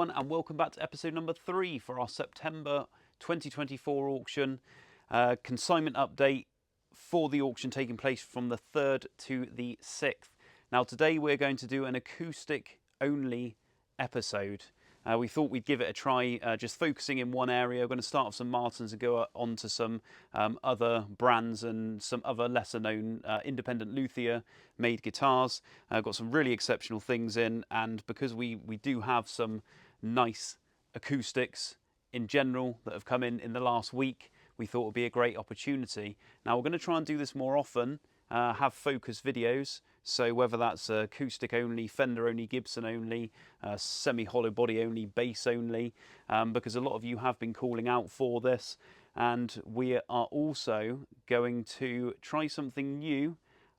everyone, and welcome back to episode number 3 for our September 2024 auction. Consignment update for the auction taking place from the 3rd to the 6th. Now today we're going to do an acoustic only episode. We thought we'd give it a try, just focusing in one area. We're going to start with some Martins and go on to some other brands and some other lesser known independent luthier made guitars. Got some really exceptional things in, and because we do have some nice acoustics in general that have come in the last week, we thought it would be a great opportunity. Now we're going to try and do this more often, have focus videos. So whether that's acoustic only, Fender only, Gibson only, semi-hollow body only, bass only, because a lot of you have been calling out for this. And we are also going to try something new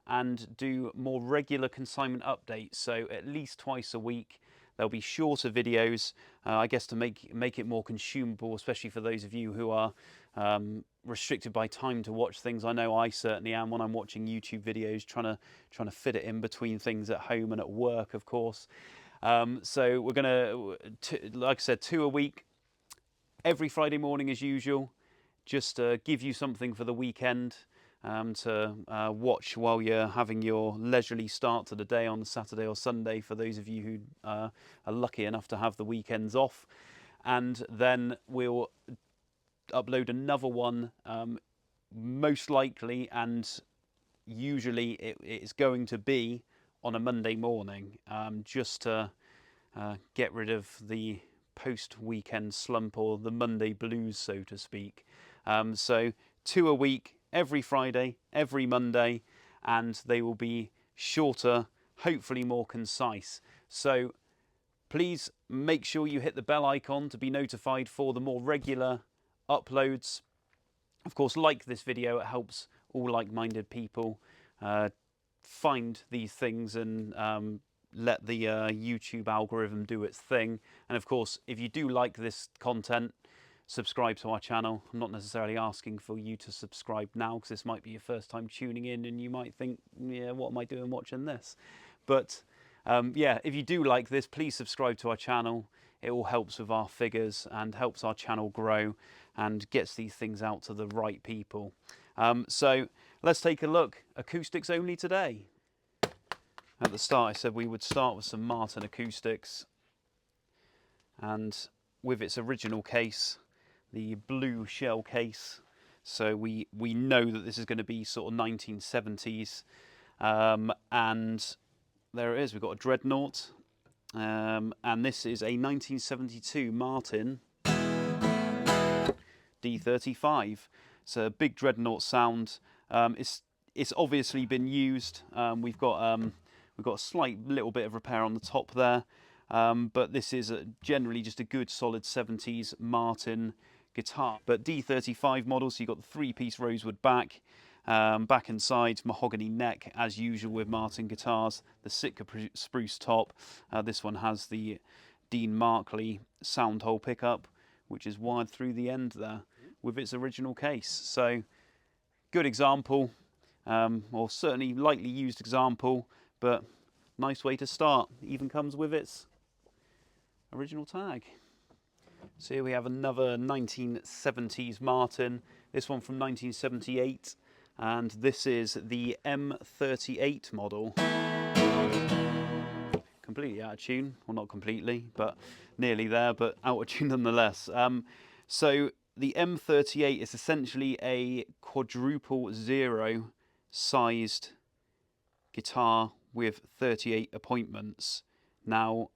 and do more regular consignment updates. So at least twice a week. There'll be shorter videos, I guess, to make it more consumable, especially for those of you who are restricted by time to watch things. I know I certainly am when I'm watching YouTube videos, trying to fit it in between things at home and at work, of course. So we're gonna, like I said, 2 a week, every Friday morning as usual, just to give you something for the weekend. To watch while you're having your leisurely start to the day on Saturday or Sunday, for those of you who are lucky enough to have the weekends off. And then we'll upload another one, most likely, and usually it's going to be on a Monday morning, just to get rid of the post-weekend slump or the Monday blues, so to speak. So 2 a week, every Friday, every Monday, and they will be shorter, hopefully more concise. So please make sure you hit the bell icon to be notified for the more regular uploads. Of course, like this video, it helps all like-minded people find these things and let the YouTube algorithm do its thing. And of course, if you do like this content, subscribe to our channel. I'm not necessarily asking for you to subscribe now, because this might be your first time tuning in and you might think, yeah, what am I doing watching this? But yeah, if you do like this, please subscribe to our channel. It all helps with our figures and helps our channel grow and gets these things out to the right people. So let's take a look. Acoustics only today. At the start I said we would start with some Martin acoustics, and with its original case, the blue shell case, so we know that this is going to be sort of 1970s, and there it is. We've got a Dreadnought, and this is a 1972 Martin D35. It's a big Dreadnought sound. It's obviously been used. We've got a slight little bit of repair on the top there, but this is generally just a good solid 70s Martin guitar. But D35 model, so you've got the 3-piece rosewood back, back and sides, mahogany neck as usual with Martin guitars, the Sitka spruce top. This one has the Dean Markley sound hole pickup, which is wired through the end there with its original case. So good example, or certainly lightly used example, but nice way to start. Even comes with its original tag. So here we have another 1970s Martin, this one from 1978, and this is the M38 model. Completely out of tune, well, not completely, but nearly there, but out of tune nonetheless. So the M38 is essentially a quadruple zero sized guitar with 38 appointments. Now,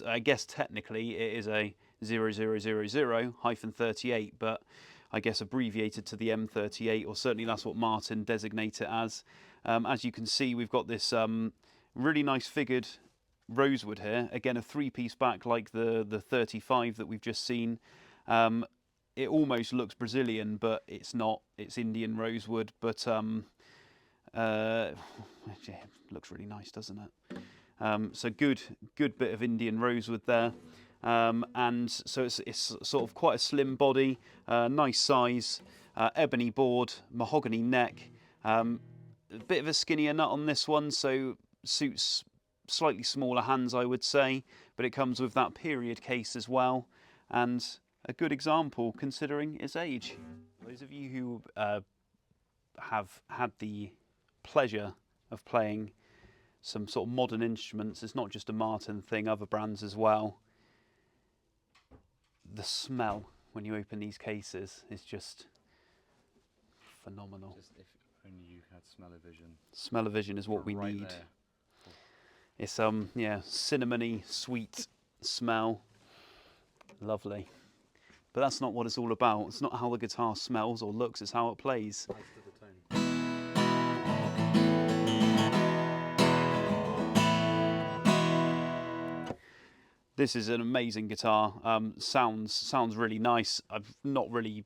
I guess technically it is a 0000-38, but I guess abbreviated to the M38, or certainly that's what Martin designate it as. As you can see, we've got this really nice figured rosewood here. Again, a 3-piece back like the 35 that we've just seen. It almost looks Brazilian, but it's not. It's Indian rosewood, but it looks really nice, doesn't it? So good bit of Indian rosewood there, and so it's sort of quite a slim body, nice size, ebony board, mahogany neck, a bit of a skinnier nut on this one, so suits slightly smaller hands, I would say, but it comes with that period case as well, and a good example considering its age. Those of you who have had the pleasure of playing some sort of modern instruments, it's not just a Martin thing, other brands as well. The smell when you open these cases is just phenomenal. Just if only you had smell-o-vision. Smell-o-vision is what we right need. There. It's yeah, cinnamony, sweet smell. Lovely. But that's not what it's all about. It's not how the guitar smells or looks, it's how it plays. Nice to the tone. This is an amazing guitar. Sounds really nice. I'm not really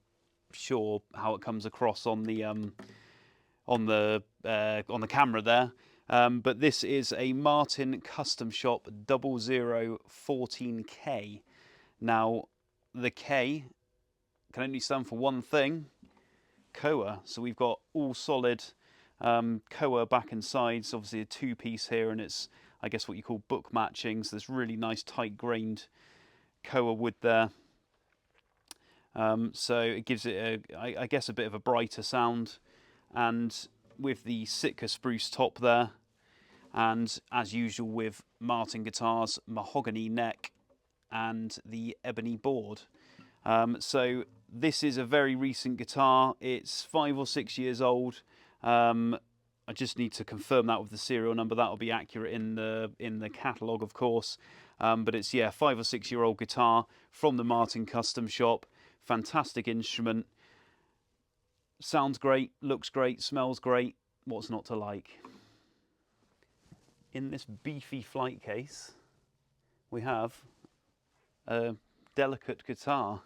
sure how it comes across on the camera there, but this is a Martin Custom Shop 0014K. Now, the K can only stand for one thing: Koa. So we've got all solid Koa back and sides. Obviously a two-piece here, and it's, I guess, what you call book matching. So there's really nice tight grained Koa wood there. So it gives it, I guess, a bit of a brighter sound, and with the Sitka spruce top there, and as usual with Martin guitars, mahogany neck and the ebony board. So this is a very recent guitar. It's 5 or 6 years old. I just need to confirm that with the serial number. That'll be accurate in the catalogue, of course. But it's, yeah, 5 or 6 year old guitar from the Martin Custom Shop. Fantastic instrument. Sounds great, looks great, smells great. What's not to like? In this beefy flight case, we have a delicate guitar.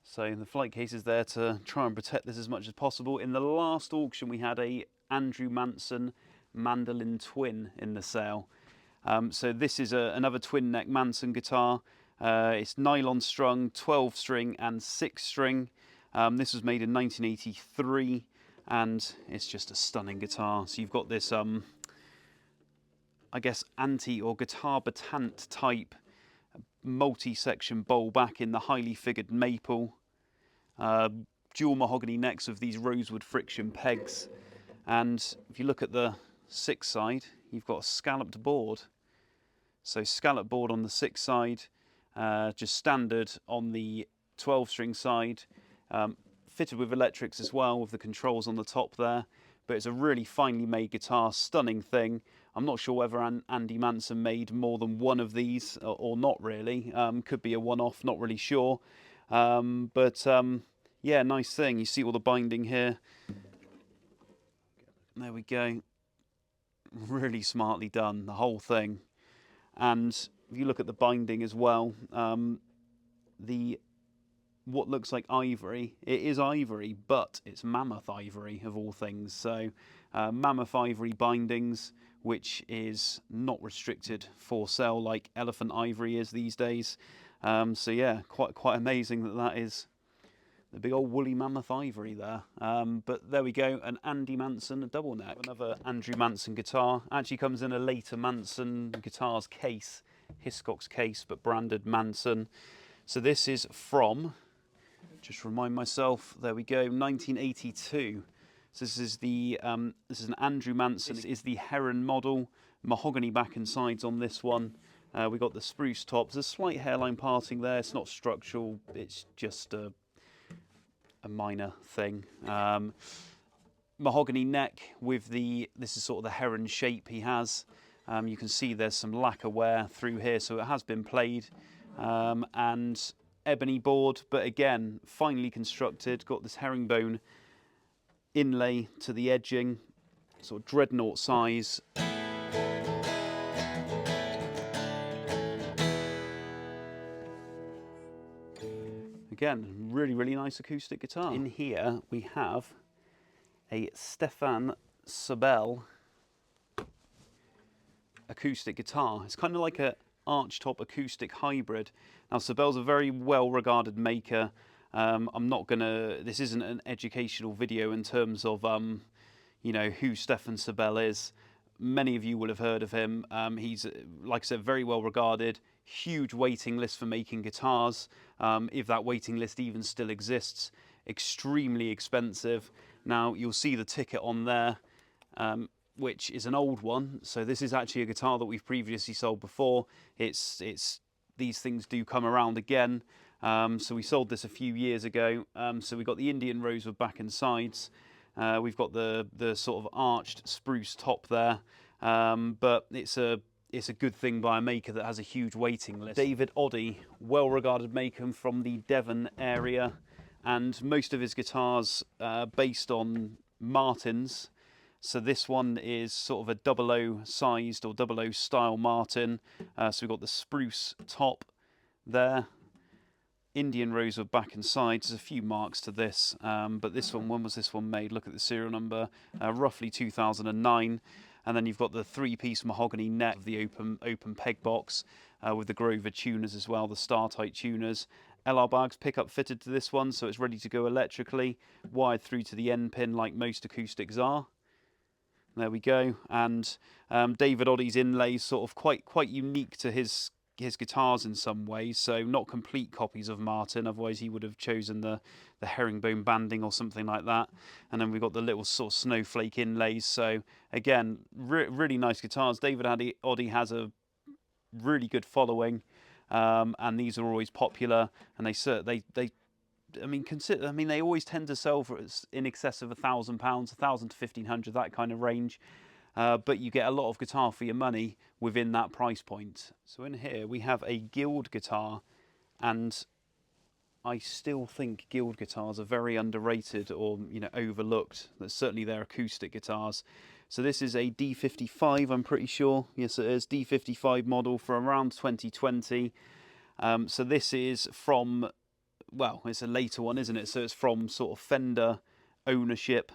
So the flight case is there to try and protect this as much as possible. In the last auction, we had a Andrew Manson mandolin twin in the sale. So this is another twin neck Manson guitar. It's nylon strung, 12 string and 6 string. This was made in 1983, and it's just a stunning guitar. So you've got this, I guess, anti or guitar batant type multi-section bowl back in the highly figured maple. Dual mahogany necks with these rosewood friction pegs. And if you look at the 6 side, you've got a scalloped board. So scalloped board on the 6 side, just standard on the 12 string side, fitted with electrics as well, with the controls on the top there. But it's a really finely made guitar, stunning thing. I'm not sure whether Andy Manson made more than one of these or not really. Could be a one-off, not really sure. Yeah, nice thing. You see all the binding here. There we go. Really smartly done, the whole thing. And if you look at the binding as well, what looks like ivory, it is ivory, but it's mammoth ivory of all things. So mammoth ivory bindings, which is not restricted for sale like elephant ivory is these days. So yeah, quite amazing that is the big old woolly mammoth ivory there. But there we go, an Andy Manson double neck. Another Andrew Manson guitar. Actually comes in a later Manson guitars case, Hiscox case, but branded Manson. So this is from, just remind myself, there we go, 1982. So this is an Andrew Manson. This is the Heron model, mahogany back and sides on this one. We got the spruce tops. There's a slight hairline parting there. It's not structural. It's just a minor thing. Mahogany neck with this is sort of the Heron shape he has. You can see there's some lacquer wear through here, so it has been played. And ebony board, but again, finely constructed. Got this herringbone inlay to the edging, sort of dreadnought size. Again, really nice acoustic guitar. In here we have a Stefan Sobell acoustic guitar. It's kind of like a archtop acoustic hybrid. Now Sobell's a very well regarded maker. This isn't an educational video in terms of you know, who Stefan Sobell is. Many of you will have heard of him. He's, like I said, very well regarded, huge waiting list for making guitars, if that waiting list even still exists, extremely expensive. Now, you'll see the ticket on there, which is an old one. So this is actually a guitar that we've previously sold before. These things do come around again. So we sold this a few years ago. So we got the Indian rosewood back and sides. We've got the sort of arched spruce top there, but it's a good thing by a maker that has a huge waiting list. David Oddy, well-regarded maker from the Devon area, and most of his guitars based on Martins. So this one is sort of a 00 sized or 00 style Martin. So we've got the spruce top there. Indian rosewood back and sides. There's a few marks to this, but this one, when was this one made? Look at the serial number, roughly 2009. And then you've got the 3-piece mahogany neck of the open peg box with the Grover tuners as well, the Star-type tuners. LR bags pickup fitted to this one, so it's ready to go electrically, wired through to the end pin like most acoustics are. There we go. And David Oddy's inlays sort of quite unique to his guitars in some ways, so not complete copies of Martin, otherwise he would have chosen the herringbone banding or something like that. And then we've got the little sort of snowflake inlays. So again, really nice guitars. David Oddy has a really good following, and these are always popular, and they always tend to sell for in excess of £1,000, 1,000 to 1,500, that kind of range. But you get a lot of guitar for your money within that price point. So in here we have a Guild guitar, and I still think Guild guitars are very underrated or overlooked. That's certainly their acoustic guitars. So this is a D55, I'm pretty sure. Yes, it is D55 model for around 2020. So this is from, well, it's a later one, isn't it? So it's from sort of Fender ownership.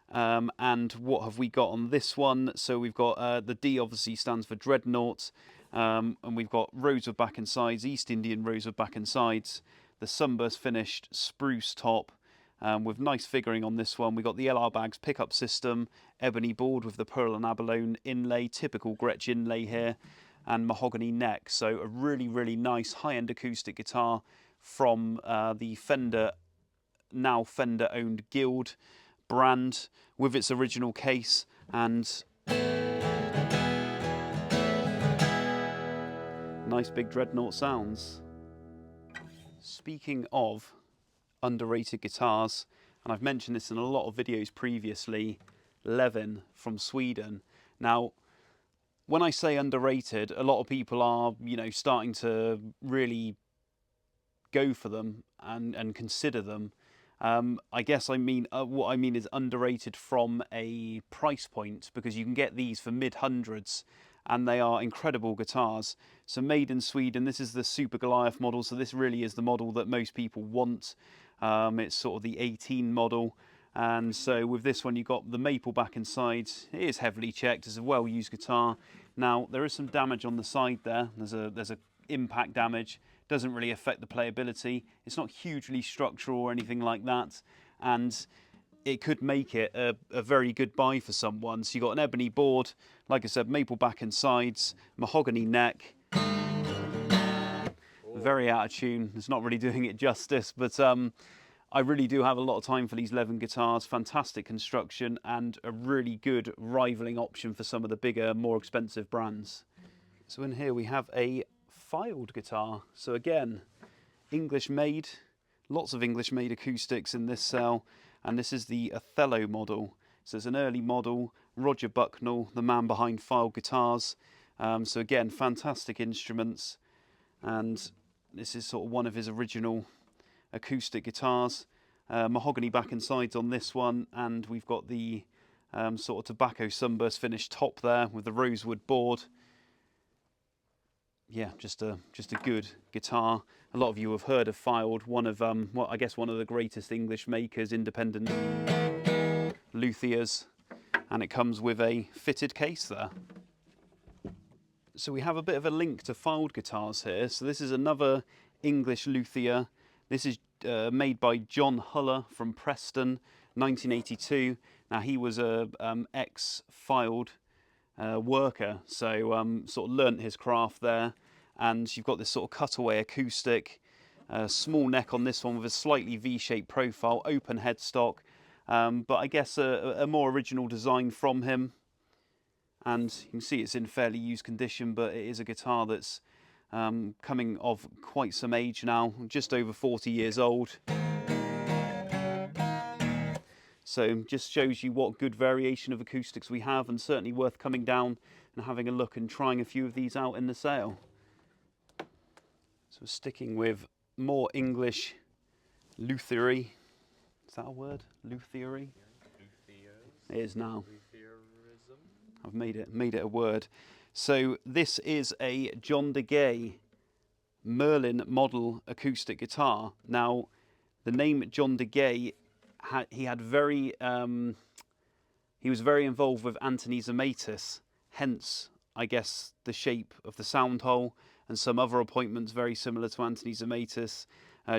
And what have we got on this one? So we've got the D obviously stands for Dreadnought, and we've got rosewood back and sides, East Indian rosewood back and sides, the sunburst finished spruce top, with nice figuring on this one. We've got the LR bags pickup system, ebony board with the pearl and abalone inlay, typical Gretsch inlay here, and mahogany neck. So a really nice high-end acoustic guitar from the Fender, now Fender owned Guild brand, with its original case and nice big Dreadnought sounds. Speaking of underrated guitars, and I've mentioned this in a lot of videos previously, Levin from Sweden. Now, when I say underrated, a lot of people are, starting to really go for them and consider them. I guess what I mean is underrated from a price point, because you can get these for mid-hundreds and they are incredible guitars. So made in Sweden, this is the Super Goliath model, so this really is the model that most people want. It's sort of the 18 model, and so with this one you've got the maple back and sides. It is heavily checked, it's a well-used guitar. Now there is some damage on the side there, there's a impact damage. Doesn't really affect the playability. It's not hugely structural or anything like that, and it could make it a very good buy for someone. So you've got an ebony board, like I said, maple back and sides, mahogany neck. Very out of tune. It's not really doing it justice, but I really do have a lot of time for these Levin guitars. Fantastic construction and a really good rivaling option for some of the bigger, more expensive brands. So in here we have a Fylde guitar. So again, English made, lots of English made acoustics in this cell, and this is the Othello model. So it's an early model, Roger Bucknell, the man behind Fylde guitars. So again, fantastic instruments, and this is sort of one of his original acoustic guitars. Mahogany back and sides on this one, and we've got the sort of tobacco sunburst finish top there with the rosewood board. Yeah, just a good guitar. A lot of you have heard of Fylde, one of I guess one of the greatest English makers, independent luthiers, and it comes with a fitted case there. So we have a bit of a link to Fylde guitars here. So this is another English luthier. This is made by John Hullah from Preston, 1982. Now he was a ex-Fylde worker, so sort of learnt his craft there. And you've got this sort of cutaway acoustic, small neck on this one with a slightly V-shaped profile, open headstock, but I guess a more original design from him. And you can see it's in fairly used condition, but it is a guitar that's coming of quite some age now, just over 40 years old. So just shows you what good variation of acoustics we have, and certainly worth coming down and having a look and trying a few of these out in the sale. So sticking with more English luthiery. Is that a word? Luthiery? It is now. I've made it a word. So this is a John DeGay Merlin model acoustic guitar. Now, the name John DeGay, he was very involved with Anthony Zamatis, hence, I guess, the shape of the sound hole and some other appointments very similar to Anthony Zamatis.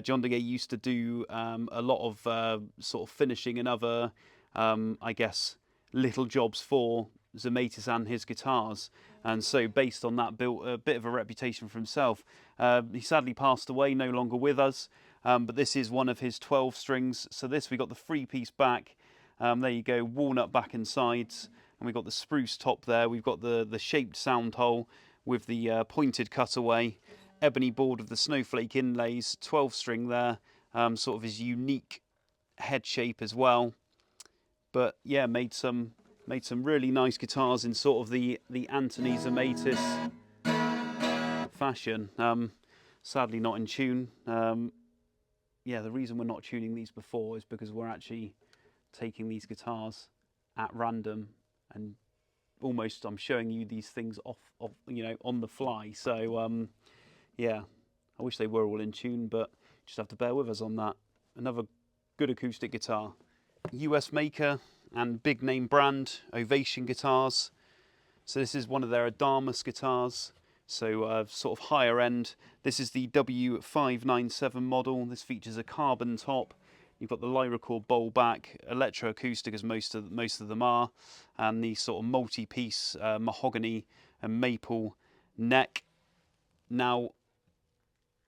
John DeGay used to do a lot of sort of finishing and other, I guess, little jobs for Zamatis and his guitars, and so based on that built a bit of a reputation for himself. He sadly passed away, no longer with us, but this is one of his 12 strings. So this, we got the 3-piece back, there you go, walnut back and sides, and we've got the spruce top there. We've got the shaped sound hole with the pointed cutaway, ebony board with the snowflake inlays, 12 string there, sort of his unique head shape as well. But yeah, made some really nice guitars in sort of the Anthony Zamatis fashion. Sadly not in tune. Yeah, the reason we're not tuning these before is because we're actually taking these guitars at random, and almost I'm showing you these things off on the fly. So yeah, I wish they were all in tune, but just have to bear with us on that. Another good acoustic guitar. US maker and big name brand, Ovation guitars. So this is one of their Adamas guitars, so sort of higher end. This is the W597 model. This features a carbon top. You've got the Lyrical bowl back, electroacoustic as most of them are, and the sort of multi-piece mahogany and maple neck. Now,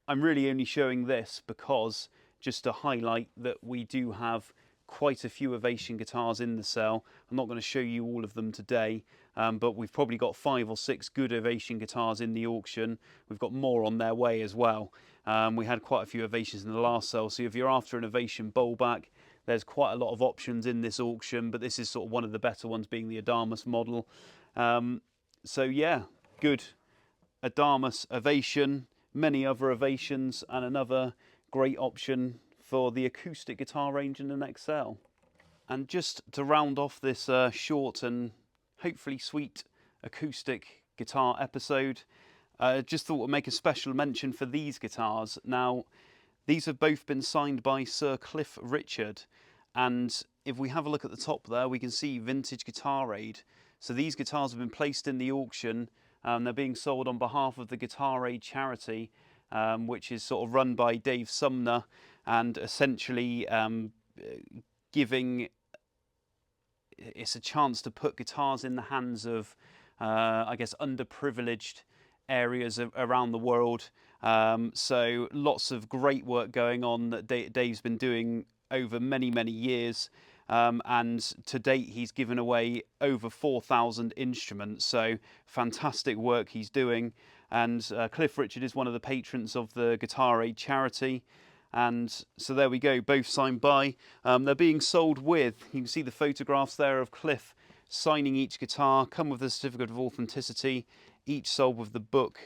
I'm really only showing this because just to highlight that we do have quite a few Ovation guitars in the sale. I'm not going to show you all of them today, but we've probably got 5 or 6 good Ovation guitars in the auction. We've got more on their way as well. We had quite a few Ovations in the last sale, so if you're after an Ovation bowlback, there's quite a lot of options in this auction, but this is sort of one of the better ones, being the Adamas model. So yeah, good Adamas Ovation, many other Ovations, and another great option for the acoustic guitar range in the next sale. And just to round off this short and hopefully sweet acoustic guitar episode, just thought we'd make a special mention for these guitars. Now, these have both been signed by Sir Cliff Richard, and if we have a look at the top there, we can see Vintage Guitar Aid. So these guitars have been placed in the auction. They're being sold on behalf of the Guitar Aid charity, which is sort of run by Dave Sumner, and essentially giving it's a chance to put guitars in the hands of I guess underprivileged areas around the world. So lots of great work going on that Dave's been doing over many years, and to date he's given away over 4,000 instruments, so fantastic work he's doing. And Cliff Richard is one of the patrons of the Guitar Aid charity. And so there we go, both signed by. They're being sold with, you can see the photographs there of Cliff signing each guitar, come with a certificate of authenticity, each sold with the book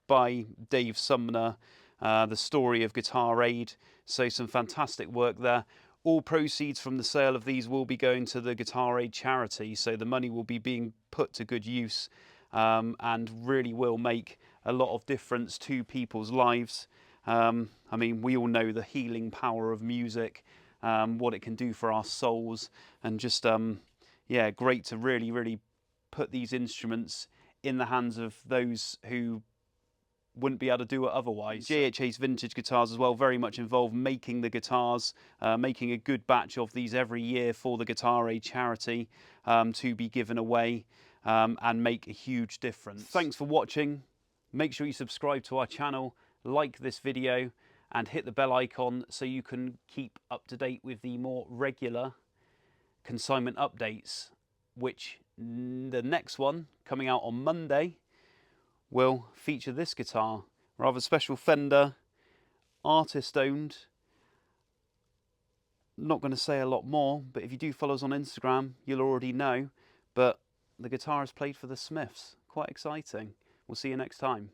by Dave Sumner, The Story of Guitar Aid. So some fantastic work there. All proceeds from the sale of these will be going to the Guitar Aid charity, so the money will be being put to good use, and really will make a lot of difference to people's lives. I mean, we all know the healing power of music, what it can do for our souls, and just, yeah, great to really put these instruments in the hands of those who wouldn't be able to do it otherwise. JHA's Vintage Guitars as well, very much involved making the guitars, making a good batch of these every year for the Guitar Aid charity to be given away. and make a huge difference. Thanks for watching. Make sure you subscribe to our channel, like this video, and hit the bell icon so you can keep up to date with the more regular consignment updates, which the next one coming out on Monday will feature this guitar. Rather special Fender, artist owned. Not going to say a lot more, but if you do follow us on Instagram, you'll already know. But the guitar is played for the Smiths. Quite exciting. We'll see you next time.